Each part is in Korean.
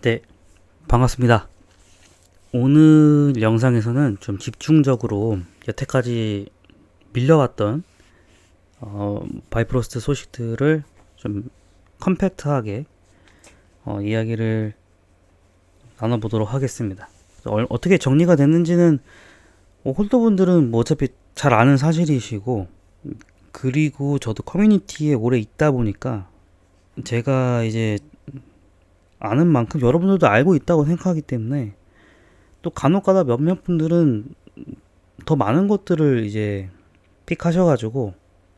네, 반갑습니다. 오늘 영상에서는 좀 집중적으로 여태까지 밀려왔던 바이프로스트 소식들을 좀 컴팩트하게 이야기를 나눠보도록 하겠습니다. 어떻게 정리가 됐는지는 홀더분들은 뭐 어차피 잘 아는 사실이시고, 그리고 저도 커뮤니티에 오래 있다 보니까 제가 이제 아는 만큼 여러분들도 알고 있다고 생각하기 때문에, 또 간혹가다 몇몇 분들은 더 많은 것들을 이제 픽하셔가지고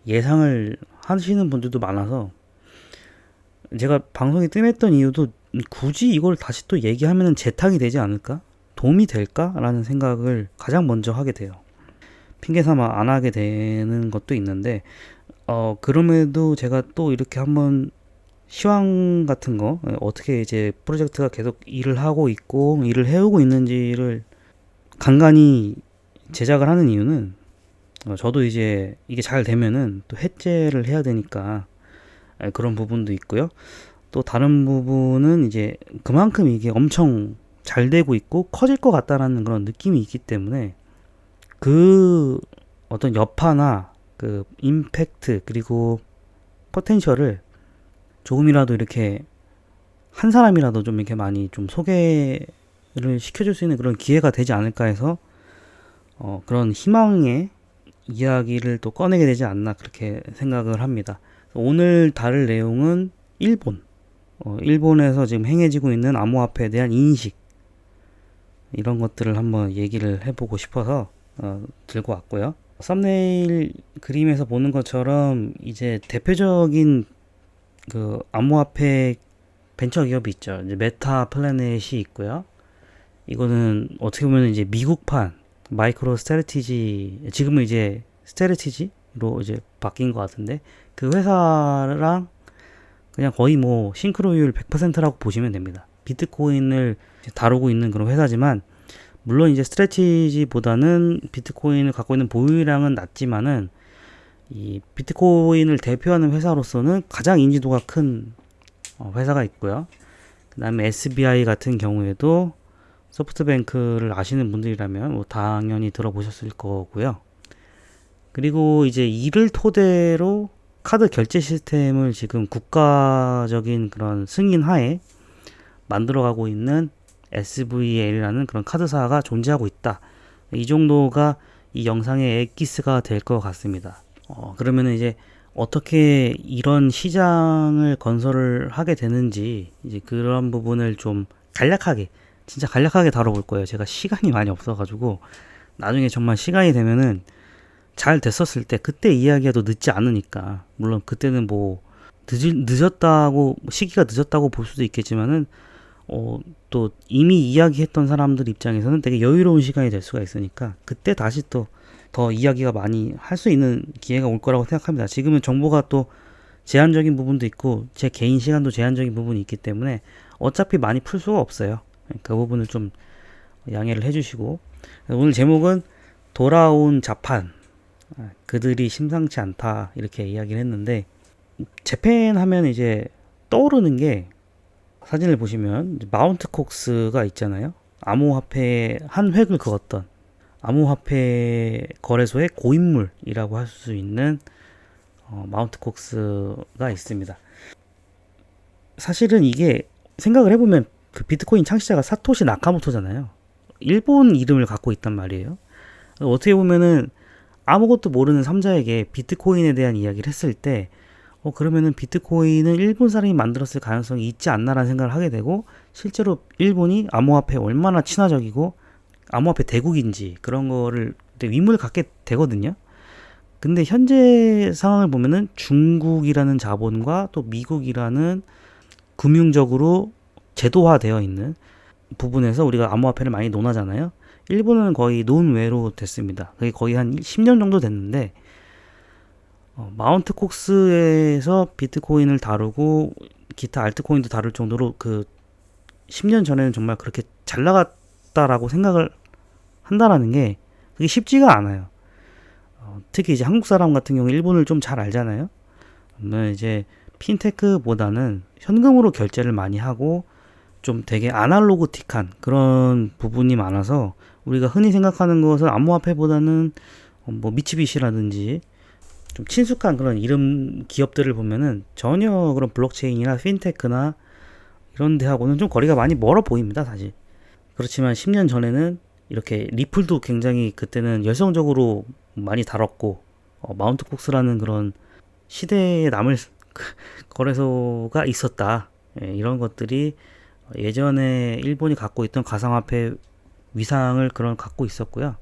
예상을 하시는 분들도 많아서, 제가 방송이 뜸했던 이유도 굳이 이걸 다시 또 얘기하면 재탕이 되지 않을까? 도움이 될까? 라는 생각을 가장 먼저 하게 돼요. 핑계 삼아 안 하게 되는 것도 있는데, 그럼에도 제가 또 이렇게 한번 시황 같은 거, 어떻게 이제 프로젝트가 계속 일을 하고 있고 일을 해오고 있는지를 간간히 제작을 하는 이유는, 저도 이제 이게 잘 되면은 또 해체를 해야 되니까 그런 부분도 있고요. 또 다른 부분은 이제 그만큼 이게 엄청 잘 되고 있고 커질 것 같다라는 그런 느낌이 있기 때문에, 그 어떤 여파나 그 임팩트 그리고 포텐셜을 조금이라도 이렇게 한 사람이라도 좀 이렇게 많이 좀 소개를 시켜줄 수 있는 그런 기회가 되지 않을까 해서 그런 희망의 이야기를 또 꺼내게 되지 않나 그렇게 생각을 합니다. 오늘 다룰 내용은 일본에서 지금 행해지고 있는 암호화폐에 대한 인식, 이런 것들을 한번 얘기를 해보고 싶어서 들고 왔고요. 썸네일 그림에서 보는 것처럼 이제 대표적인 그 암호화폐 벤처 기업이 있죠. 이제 메타 플래넷이 있고요. 이거는 어떻게 보면 이제 미국판 마이크로 스트래티지, 지금은 이제 스트래티지로 이제 바뀐 것 같은데, 그 회사랑 그냥 거의 뭐 싱크로율 100%라고 보시면 됩니다. 비트코인을 다루고 있는 그런 회사지만, 물론 이제 스트래티지보다는 비트코인을 갖고 있는 보유량은 낮지만은 이 비트코인을 대표하는 회사로서는 가장 인지도가 큰 회사가 있고요. 그 다음에 SBI 같은 경우에도 소프트뱅크를 아시는 분들이라면 뭐 당연히 들어보셨을 거고요. 그리고 이제 이를 토대로 카드 결제 시스템을 지금 국가적인 그런 승인 하에 만들어가고 있는 SVL이라는 그런 카드사가 존재하고 있다. 이 정도가 이 영상의 엑기스가 될 것 같습니다. 그러면 이제 어떻게 이런 시장을 건설을 하게 되는지, 이제 그런 부분을 좀 간략하게, 진짜 간략하게 다뤄볼 거예요. 제가 시간이 많이 없어가지고, 나중에 정말 시간이 되면은 잘 됐었을 때 그때 이야기해도 늦지 않으니까, 물론 그때는 뭐 늦었다고, 시기가 늦었다고 볼 수도 있겠지만은 또 이미 이야기했던 사람들 입장에서는 되게 여유로운 시간이 될 수가 있으니까, 그때 다시 또 더 이야기가 많이 할 수 있는 기회가 올 거라고 생각합니다. 지금은 정보가 또 제한적인 부분도 있고 제 개인 시간도 제한적인 부분이 있기 때문에 어차피 많이 풀 수가 없어요. 그 부분을 좀 양해를 해주시고, 오늘 제목은 돌아온 자판, 그들이 심상치 않다, 이렇게 이야기를 했는데, 재팬 하면 이제 떠오르는 게, 사진을 보시면 마운트 콕스가 있잖아요. 암호화폐 한 획을 그었던 암호화폐 거래소의 고인물이라고 할 수 있는 마운트 콕스가 있습니다. 사실은 이게 생각을 해보면 그 비트코인 창시자가 사토시 나카모토잖아요. 일본 이름을 갖고 있단 말이에요. 어떻게 보면은 아무것도 모르는 삼자에게 비트코인에 대한 이야기를 했을 때, 그러면은 비트코인은 일본 사람이 만들었을 가능성이 있지 않나라는 생각을 하게 되고, 실제로 일본이 암호화폐에 얼마나 친화적이고 암호화폐 대국인지 그런 거를 의문을 갖게 되거든요. 근데 현재 상황을 보면은 중국이라는 자본과 또 미국이라는 금융적으로 제도화되어 있는 부분에서 우리가 암호화폐를 많이 논하잖아요. 일본은 거의 논외로 됐습니다. 그게 거의 한 10년 정도 됐는데, 마운트 콕스에서 비트코인을 다루고 기타 알트코인도 다룰 정도로 그 10년 전에는 정말 그렇게 잘 나갔다라고 생각을 한다라는 게 그게 쉽지가 않아요. 특히 이제 한국 사람 같은 경우 일본을 좀 잘 알잖아요. 그러면 이제 핀테크보다는 현금으로 결제를 많이 하고, 좀 되게 아날로그틱한 그런 부분이 많아서 우리가 흔히 생각하는 것은 암호화폐보다는 뭐 미츠비시라든지 좀 친숙한 그런 이름 기업들을 보면은 전혀 그런 블록체인이나 핀테크나 이런 데하고는 좀 거리가 많이 멀어 보입니다, 사실. 그렇지만 10년 전에는 이렇게 리플도 굉장히 그때는 열성적으로 많이 다뤘고, 마운트 콕스라는 그런 시대에 남을 거래소가 있었다. 예, 이런 것들이 예전에 일본이 갖고 있던 가상화폐 위상을 그런 갖고 있었고요.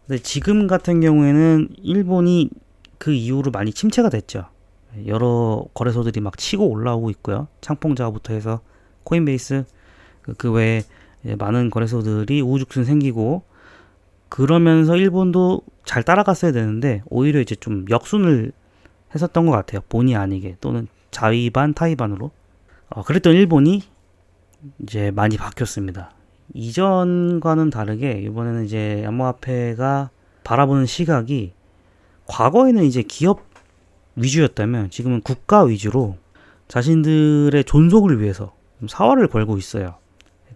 근데 지금 같은 경우에는 일본이 그 이후로 많이 침체가 됐죠. 여러 거래소들이 막 치고 올라오고 있고요. 창풍자부터 해서 코인베이스 그 외에 많은 거래소들이 우후죽순 생기고 그러면서 일본도 잘 따라갔어야 되는데 오히려 이제 좀 역순을 했었던 것 같아요. 본의 아니게 또는 자의반 타의반으로. 그랬던 일본이 이제 많이 바뀌었습니다. 이전과는 다르게 이번에는 이제 암호화폐가 바라보는 시각이 과거에는 이제 기업 위주였다면 지금은 국가 위주로 자신들의 존속을 위해서 사활을 걸고 있어요.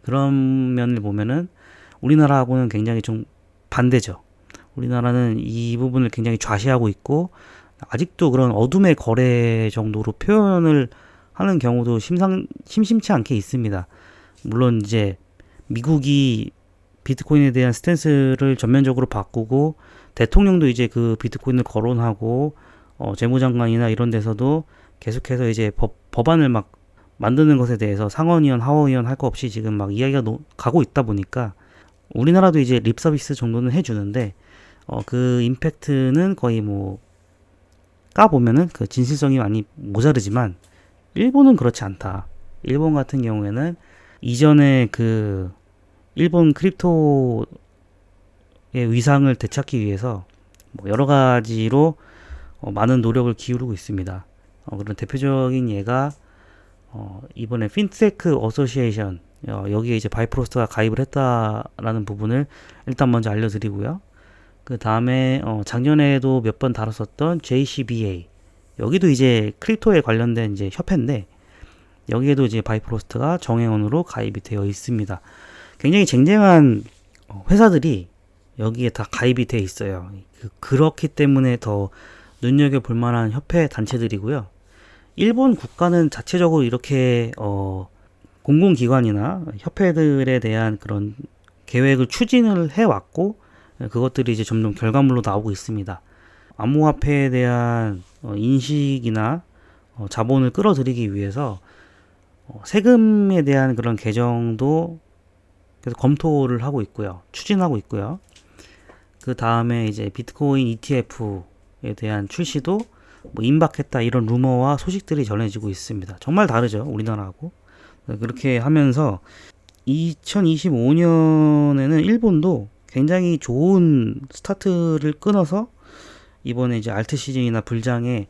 그런 면을 보면은 우리나라하고는 굉장히 좀 반대죠. 우리나라는 이 부분을 굉장히 좌시하고 있고 아직도 그런 어둠의 거래 정도로 표현을 하는 경우도 심심치 않게 있습니다. 물론 이제 미국이 비트코인에 대한 스탠스를 전면적으로 바꾸고 대통령도 이제 그 비트코인을 거론하고 재무장관이나 이런 데서도 계속해서 이제 법안을 막 만드는 것에 대해서 상원의원, 하원의원 할 거 없이 지금 막 이야기가 가고 있다 보니까 우리나라도 이제 립 서비스 정도는 해주는데 그 임팩트는 거의 뭐 까보면은 그 진실성이 많이 모자르지만 일본은 그렇지 않다. 일본 같은 경우에는 이전에 그 일본 크립토의 위상을 되찾기 위해서 뭐 여러 가지로 많은 노력을 기울이고 있습니다. 그런 대표적인 예가 이번에 핀테크 어소시에이션 여기에 이제 바이프로스트가 가입을 했다라는 부분을 일단 먼저 알려드리고요. 그 다음에 작년에도 몇 번 다뤘었던 JCBA 여기도 이제 크립토에 관련된 이제 협회인데 여기에도 이제 바이프로스트가 정회원으로 가입이 되어 있습니다. 굉장히 쟁쟁한 회사들이 여기에 다 가입이 되어 있어요. 그렇기 때문에 더 눈여겨볼 만한 협회 단체들이고요. 일본 국가는 자체적으로 이렇게 공공기관이나 협회들에 대한 그런 계획을 추진을 해왔고 그것들이 이제 점점 결과물로 나오고 있습니다. 암호화폐에 대한 인식이나 자본을 끌어들이기 위해서 세금에 대한 그런 개정도 계속 검토를 하고 있고요. 추진하고 있고요. 그 다음에 이제 비트코인 ETF에 대한 출시도 뭐 임박했다 이런 루머와 소식들이 전해지고 있습니다. 정말 다르죠. 우리나라하고. 그렇게 하면서 2025년에는 일본도 굉장히 좋은 스타트를 끊어서 이번에 이제 알트 시즌이나 불장에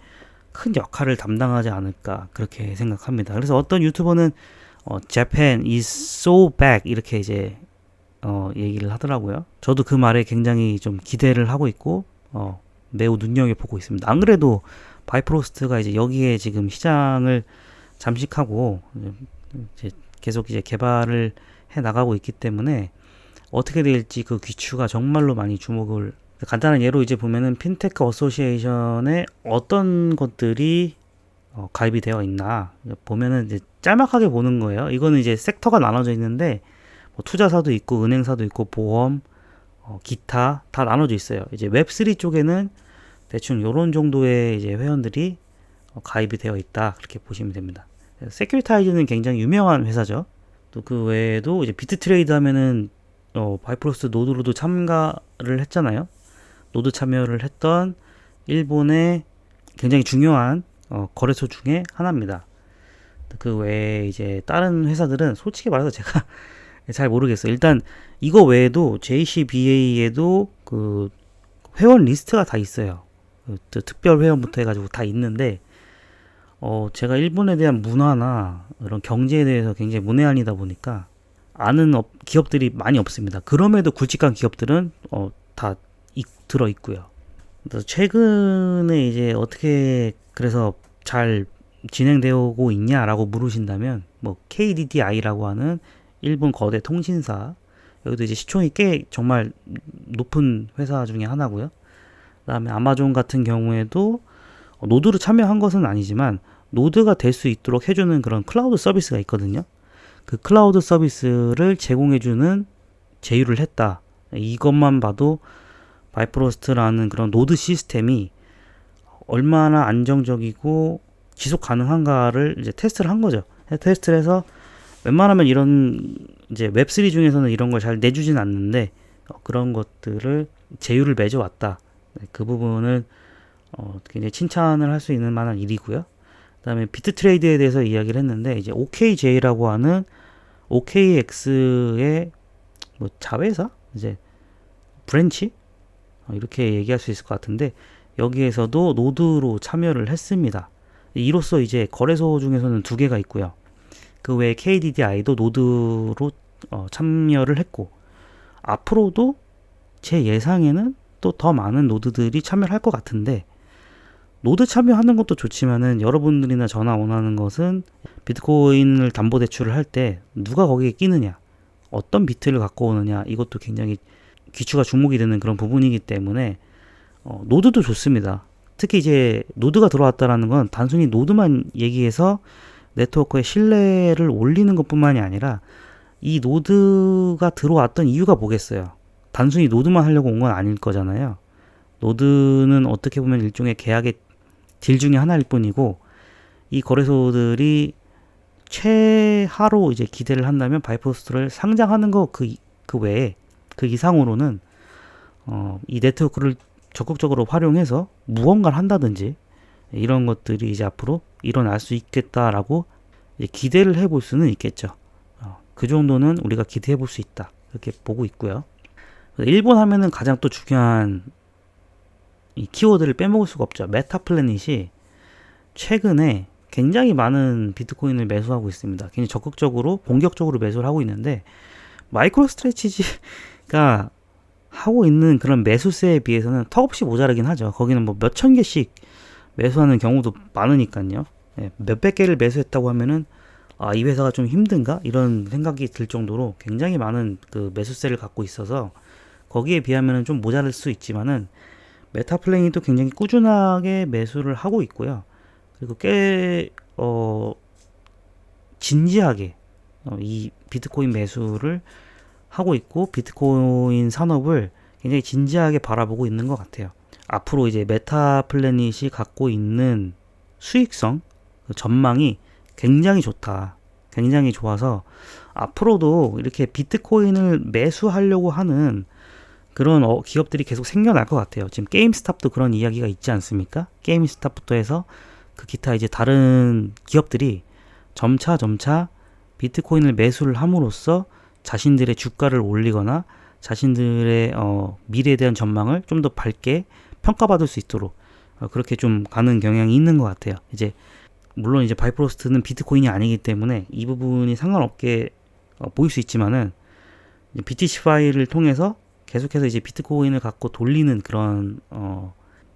큰 역할을 담당하지 않을까 그렇게 생각합니다. 그래서 어떤 유튜버는 Japan is so back 이렇게 이제 얘기를 하더라고요. 저도 그 말에 굉장히 좀 기대를 하고 있고 매우 눈여겨보고 있습니다. 안 그래도 바이프로스트가 이제 여기에 지금 시장을 잠식하고 이제 계속 이제 개발을 해 나가고 있기 때문에 어떻게 될지 그 귀추가 정말로 많이 주목을 간단한 예로 이제 보면은 핀테크 어소시에이션에 어떤 것들이 가입이 되어 있나 보면은 이제 짤막하게 보는 거예요. 이거는 이제 섹터가 나눠져 있는데 뭐 투자사도 있고 은행사도 있고 보험, 기타 다 나눠져 있어요. 이제 웹3 쪽에는 대충 요런 정도의 이제 회원들이 가입이 되어 있다 그렇게 보시면 됩니다. 세큐리타이즈는 굉장히 유명한 회사죠. 또 그 외에도 이제 비트트레이드 하면은 바이프로스트 노드로도 참가를 했잖아요. 노드 참여를 했던 일본의 굉장히 중요한 거래소 중에 하나입니다. 그 외에 이제 다른 회사들은 솔직히 말해서 제가 잘 모르겠어요. 일단 이거 외에도 JCBA에도 그 회원 리스트가 다 있어요. 특별 회원부터 해가지고 다 있는데 제가 일본에 대한 문화나 이런 경제에 대해서 굉장히 문외한이다 보니까 아는 기업들이 많이 없습니다. 그럼에도 굵직한 기업들은 다 들어 있고요. 그래서 최근에 이제 어떻게 그래서 잘 진행되고 있냐라고 물으신다면 뭐 KDDI라고 하는 일본 거대 통신사, 여기도 이제 시총이 꽤 정말 높은 회사 중에 하나고요. 그다음에 아마존 같은 경우에도 노드로 참여한 것은 아니지만 노드가 될 수 있도록 해주는 그런 클라우드 서비스가 있거든요. 그 클라우드 서비스를 제공해주는 제휴를 했다. 이것만 봐도 바이프로스트라는 그런 노드 시스템이 얼마나 안정적이고 지속 가능한가를 이제 테스트를 한 거죠. 테스트를 해서 웬만하면 이런 이제 웹3 중에서는 이런 걸 잘 내주진 않는데 그런 것들을 제휴를 맺어왔다. 그 부분을 굉장히 칭찬을 할 수 있는 만한 일이고요. 그다음에 비트트레이드에 대해서 이야기를 했는데 이제 OKJ라고 하는 OKX의 뭐 자회사 이제 브랜치 이렇게 얘기할 수 있을 것 같은데 여기에서도 노드로 참여를 했습니다. 이로써 이제 거래소 중에서는 두 개가 있고요. 그 외에 KDDI도 노드로 참여를 했고 앞으로도 제 예상에는 또 더 많은 노드들이 참여를 할 것 같은데 노드 참여하는 것도 좋지만은 여러분들이나 저나 원하는 것은 비트코인을 담보대출을 할 때 누가 거기에 끼느냐 어떤 비트를 갖고 오느냐 이것도 굉장히 귀추가 주목이 되는 그런 부분이기 때문에 노드도 좋습니다. 특히 이제 노드가 들어왔다라는 건 단순히 노드만 얘기해서 네트워크의 신뢰를 올리는 것뿐만이 아니라 이 노드가 들어왔던 이유가 뭐겠어요? 단순히 노드만 하려고 온 건 아닐 거잖아요. 노드는 어떻게 보면 일종의 계약의 딜 중에 하나일 뿐이고 이 거래소들이 최하로 이제 기대를 한다면 바이프로스트를 상장하는 거 그 외에 그 이상으로는 이 네트워크를 적극적으로 활용해서 무언가를 한다든지 이런 것들이 이제 앞으로 일어날 수 있겠다라고 기대를 해볼 수는 있겠죠. 그 정도는 우리가 기대해 볼 수 있다 이렇게 보고 있고요. 일본 하면은 가장 또 중요한 이 키워드를 빼먹을 수가 없죠. 메타플래닛이 최근에 굉장히 많은 비트코인을 매수하고 있습니다. 굉장히 적극적으로 본격적으로 매수를 하고 있는데 마이크로 스트레치지가 하고 있는 그런 매수세에 비해서는 턱없이 모자라긴 하죠. 거기는 뭐 몇천 개씩 매수하는 경우도 많으니까요. 몇백 개를 매수했다고 하면은 이 회사가 좀 힘든가? 이런 생각이 들 정도로 굉장히 많은 그 매수세를 갖고 있어서 거기에 비하면은 좀 모자랄 수 있지만은 메타플레인도 굉장히 꾸준하게 매수를 하고 있고요. 그리고 꽤 진지하게 이 비트코인 매수를 하고 있고 비트코인 산업을 굉장히 진지하게 바라보고 있는 것 같아요. 앞으로 이제 메타플래닛이 갖고 있는 수익성, 그 전망이 굉장히 좋다. 굉장히 좋아서 앞으로도 이렇게 비트코인을 매수하려고 하는 그런 기업들이 계속 생겨날 것 같아요. 지금 게임스탑도 그런 이야기가 있지 않습니까? 게임스탑부터 해서 그 기타 이제 다른 기업들이 점차 비트코인을 매수를 함으로써 자신들의 주가를 올리거나 자신들의 미래에 대한 전망을 좀 더 밝게 평가받을 수 있도록 그렇게 좀 가는 경향이 있는 것 같아요. 이제 물론 이제 바이프로스트는 비트코인이 아니기 때문에 이 부분이 상관없게 보일 수 있지만은 BTC 파일을 통해서 계속해서 이제 비트코인을 갖고 돌리는 그런 뭐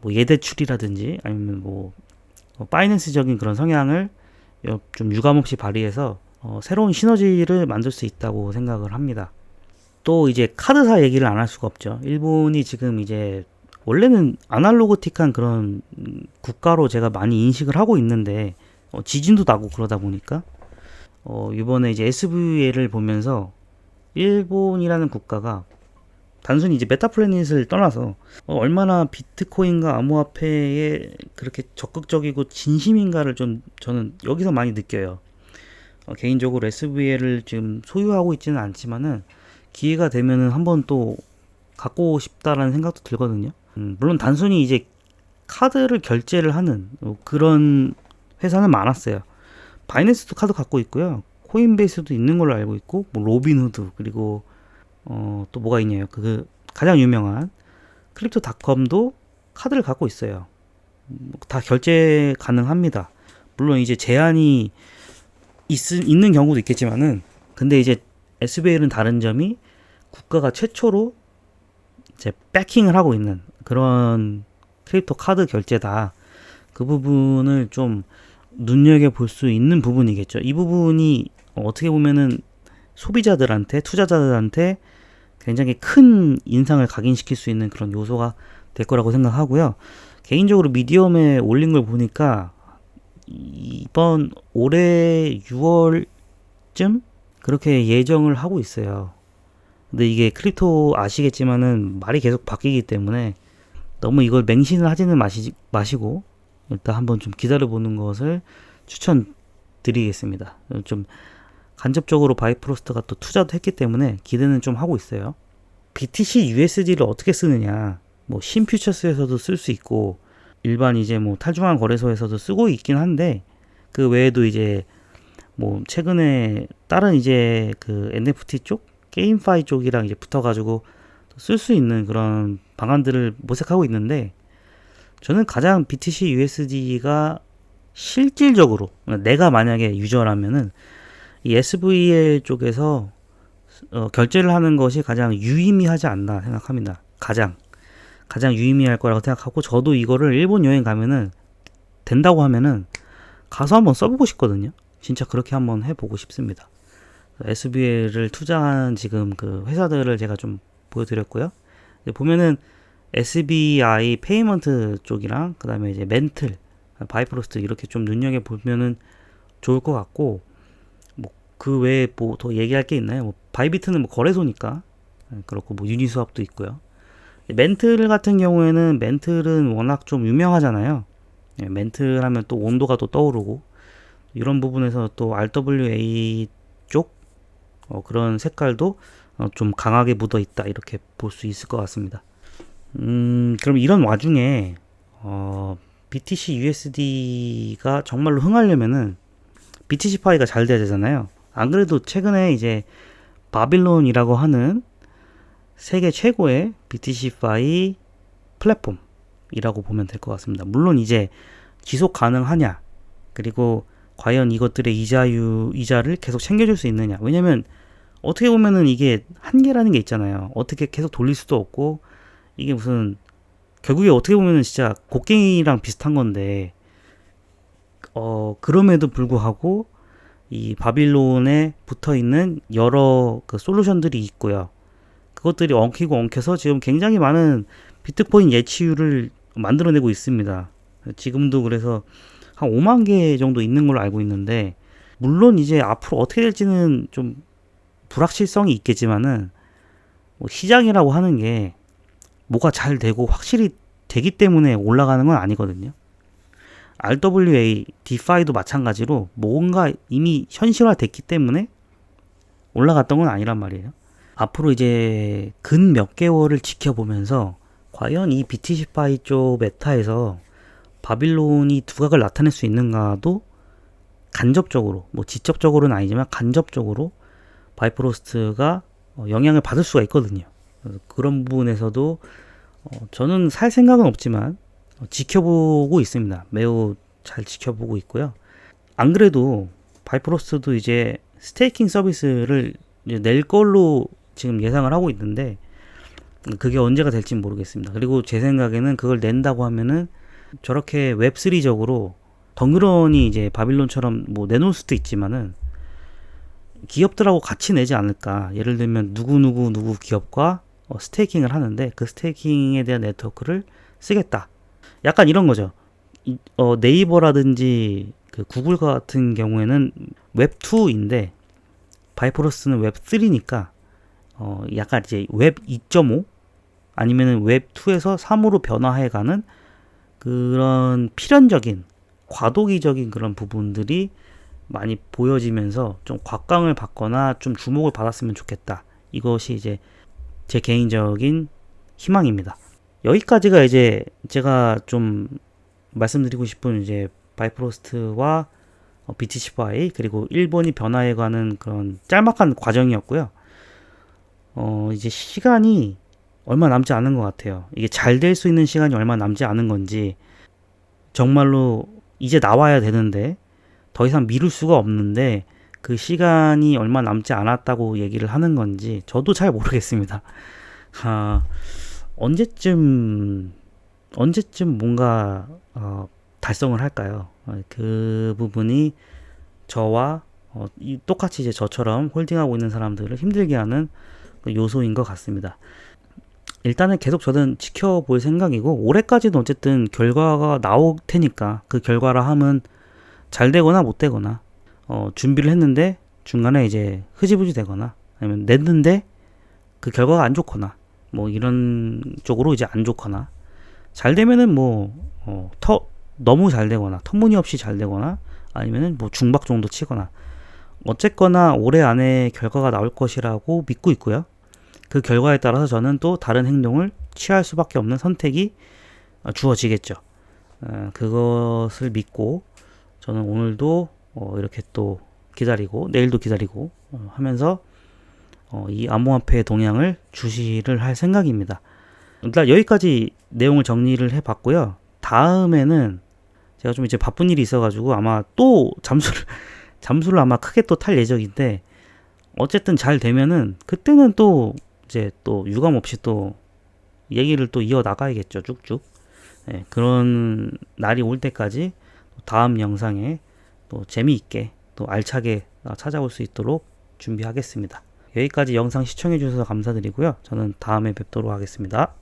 예대출이라든지 아니면 뭐 파이낸스적인 그런 성향을 좀 유감없이 발휘해서 새로운 시너지를 만들 수 있다고 생각을 합니다. 또 이제 카드사 얘기를 안 할 수가 없죠. 일본이 지금 이제 원래는 아날로그틱한 그런 국가로 제가 많이 인식을 하고 있는데 지진도 나고 그러다 보니까 이번에 이제 SVL을 보면서 일본이라는 국가가 단순히 이제 메타플래닛을 떠나서 얼마나 비트코인과 암호화폐에 그렇게 적극적이고 진심인가를 좀 저는 여기서 많이 느껴요. 개인적으로 SVL을 지금 소유하고 있지는 않지만은 기회가 되면은 한번 또 갖고 싶다라는 생각도 들거든요. 물론 단순히 이제 카드를 결제를 하는 그런 회사는 많았어요. 바이낸스도 카드 갖고 있고요. 코인베이스도 있는 걸로 알고 있고, 뭐 로빈후드 그리고 또 뭐가 있냐요. 그 가장 유명한 크립토닷컴도 카드를 갖고 있어요. 다 결제 가능합니다. 물론 이제 제한이 있는 경우도 있겠지만은, 근데 이제 SBL은 다른 점이 국가가 최초로 이제 백킹을 하고 있는 그런 크립토 카드 결제다. 그 부분을 좀 눈여겨볼 수 있는 부분이겠죠. 이 부분이 어떻게 보면은 소비자들한테, 투자자들한테 굉장히 큰 인상을 각인시킬 수 있는 그런 요소가 될 거라고 생각하고요. 개인적으로 미디엄에 올린 걸 보니까 이번 올해 6월쯤 그렇게 예정을 하고 있어요. 근데 이게 크립토 아시겠지만은 말이 계속 바뀌기 때문에 너무 이걸 맹신을 하지는 마시고 일단 한번 좀 기다려보는 것을 추천드리겠습니다. 좀 간접적으로 바이프로스트가 또 투자도 했기 때문에 기대는 좀 하고 있어요. BTC USD를 어떻게 쓰느냐, 뭐 신퓨처스에서도 쓸 수 있고 일반 이제 뭐 탈중앙 거래소에서도 쓰고 있긴 한데, 그 외에도 이제 뭐 최근에 다른 이제 그 NFT 쪽, 게임파이 쪽이랑 이제 붙어가지고 쓸 수 있는 그런 방안들을 모색하고 있는데, 저는 가장 BTC USD가 실질적으로 내가 만약에 유저라면은 이 SVL 쪽에서 결제를 하는 것이 가장 유의미하지 않나 생각합니다. 가장 유의미할 거라고 생각하고, 저도 이거를 일본 여행 가면은 된다고 하면은 가서 한번 써보고 싶거든요. 진짜 그렇게 한번 해보고 싶습니다. SVL을 투자한 지금 그 회사들을 제가 좀 보여드렸고요. 보면은 SBI 페이먼트 쪽이랑 그 다음에 이제 멘틀, 바이프로스트 이렇게 좀 눈여겨 보면은 좋을 것 같고, 뭐 그 외에 뭐 더 얘기할 게 있나요? 뭐 바이비트는 뭐 거래소니까 그렇고, 뭐 유니스왑도 있고요. 멘틀 같은 경우에는 멘틀은 워낙 좀 유명하잖아요. 멘틀 하면 또 온도가 또 떠오르고, 이런 부분에서 또 RWA 쪽 그런 색깔도 좀 강하게 묻어 있다, 이렇게 볼 수 있을 것 같습니다. 그럼 이런 와중에 BTC USD가 정말로 흥하려면은 BTC 파이가 잘 돼야 되잖아요. 안 그래도 최근에 이제 바빌론이라고 하는 세계 최고의 BTC 파이 플랫폼이라고 보면 될 것 같습니다. 물론 이제 지속 가능하냐, 그리고 과연 이것들의 이자를 계속 챙겨줄 수 있느냐. 왜냐면 어떻게 보면은 이게 한계라는 게 있잖아요. 어떻게 계속 돌릴 수도 없고, 이게 무슨 결국에 어떻게 보면은 진짜 곡괭이랑 비슷한 건데, 그럼에도 불구하고 이 바빌론에 붙어 있는 여러 그 솔루션들이 있고요. 그것들이 엉키고 엉켜서 지금 굉장히 많은 비트코인 예치율을 만들어내고 있습니다. 지금도 그래서 한 5만 개 정도 있는 걸로 알고 있는데, 물론 이제 앞으로 어떻게 될지는 좀 불확실성이 있겠지만은, 뭐 시장이라고 하는 게 뭐가 잘 되고 확실히 되기 때문에 올라가는 건 아니거든요. RWA, DeFi도 마찬가지로 뭔가 이미 현실화됐기 때문에 올라갔던 건 아니란 말이에요. 앞으로 이제 근 몇 개월을 지켜보면서 과연 이 BTC파이 쪽 메타에서 바빌론이 두각을 나타낼 수 있는가도 간접적으로, 뭐 직접적으로는 아니지만 간접적으로 바이프로스트가 영향을 받을 수가 있거든요. 그래서 그런 부분에서도 저는 살 생각은 없지만 지켜보고 있습니다. 매우 잘 지켜보고 있고요. 안 그래도 바이프로스트도 이제 스테이킹 서비스를 이제 낼 걸로 지금 예상을 하고 있는데, 그게 언제가 될지 모르겠습니다. 그리고 제 생각에는 그걸 낸다고 하면은 저렇게 웹3적으로 덩그러니 이제 바빌론처럼 뭐 내놓을 수도 있지만은 기업들하고 같이 내지 않을까. 예를 들면 누구 기업과 스테이킹을 하는데 그 스테이킹에 대한 네트워크를 쓰겠다. 약간 이런 거죠. 네이버라든지 그 구글 같은 경우에는 웹2인데 바이프로스는 웹3니까 약간 이제 웹 2.5 아니면은 웹2에서 3으로 변화해가는 그런 필연적인 과도기적인 그런 부분들이 많이 보여지면서 좀 곽광을 받거나 좀 주목을 받았으면 좋겠다. 이것이 이제 제 개인적인 희망입니다. 여기까지가 이제 제가 좀 말씀드리고 싶은 이제 바이프로스트와 BTC파이 그리고 일본이 변화해가는 그런 짤막한 과정이었고요. 이제 시간이 얼마 남지 않은 것 같아요. 이게 잘 될 수 있는 시간이 얼마 남지 않은 건지, 정말로 이제 나와야 되는데 더 이상 미룰 수가 없는데 그 시간이 얼마 남지 않았다고 얘기를 하는 건지 저도 잘 모르겠습니다. 언제쯤 뭔가 달성을 할까요? 그 부분이 저와 똑같이 이제 저처럼 홀딩하고 있는 사람들을 힘들게 하는 그 요소인 것 같습니다. 일단은 계속 저는 지켜볼 생각이고, 올해까지도 어쨌든 결과가 나올 테니까 그 결과라 함은 잘 되거나 못 되거나, 준비를 했는데 중간에 이제 흐지부지 되거나, 아니면 냈는데 그 결과가 안 좋거나, 뭐 이런 쪽으로 이제 안 좋거나, 잘 되면은 뭐 너무 잘 되거나 터무니없이 잘 되거나, 아니면은 뭐 중박 정도 치거나, 어쨌거나 올해 안에 결과가 나올 것이라고 믿고 있고요. 그 결과에 따라서 저는 또 다른 행동을 취할 수밖에 없는 선택이 주어지겠죠. 그것을 믿고 저는 오늘도 이렇게 또 기다리고 내일도 기다리고 하면서 이 암호화폐 동향을 주시를 할 생각입니다. 일단 여기까지 내용을 정리를 해봤고요. 다음에는 제가 좀 이제 바쁜 일이 있어가지고 아마 또 잠수를 아마 크게 또 탈 예정인데, 어쨌든 잘 되면은 그때는 또 이제 또 유감 없이 또 얘기를 또 이어 나가야겠죠, 쭉쭉. 네, 그런 날이 올 때까지 다음 영상에 또 재미있게 또 알차게 찾아올 수 있도록 준비하겠습니다. 여기까지 영상 시청해 주셔서 감사드리고요. 저는 다음에 뵙도록 하겠습니다.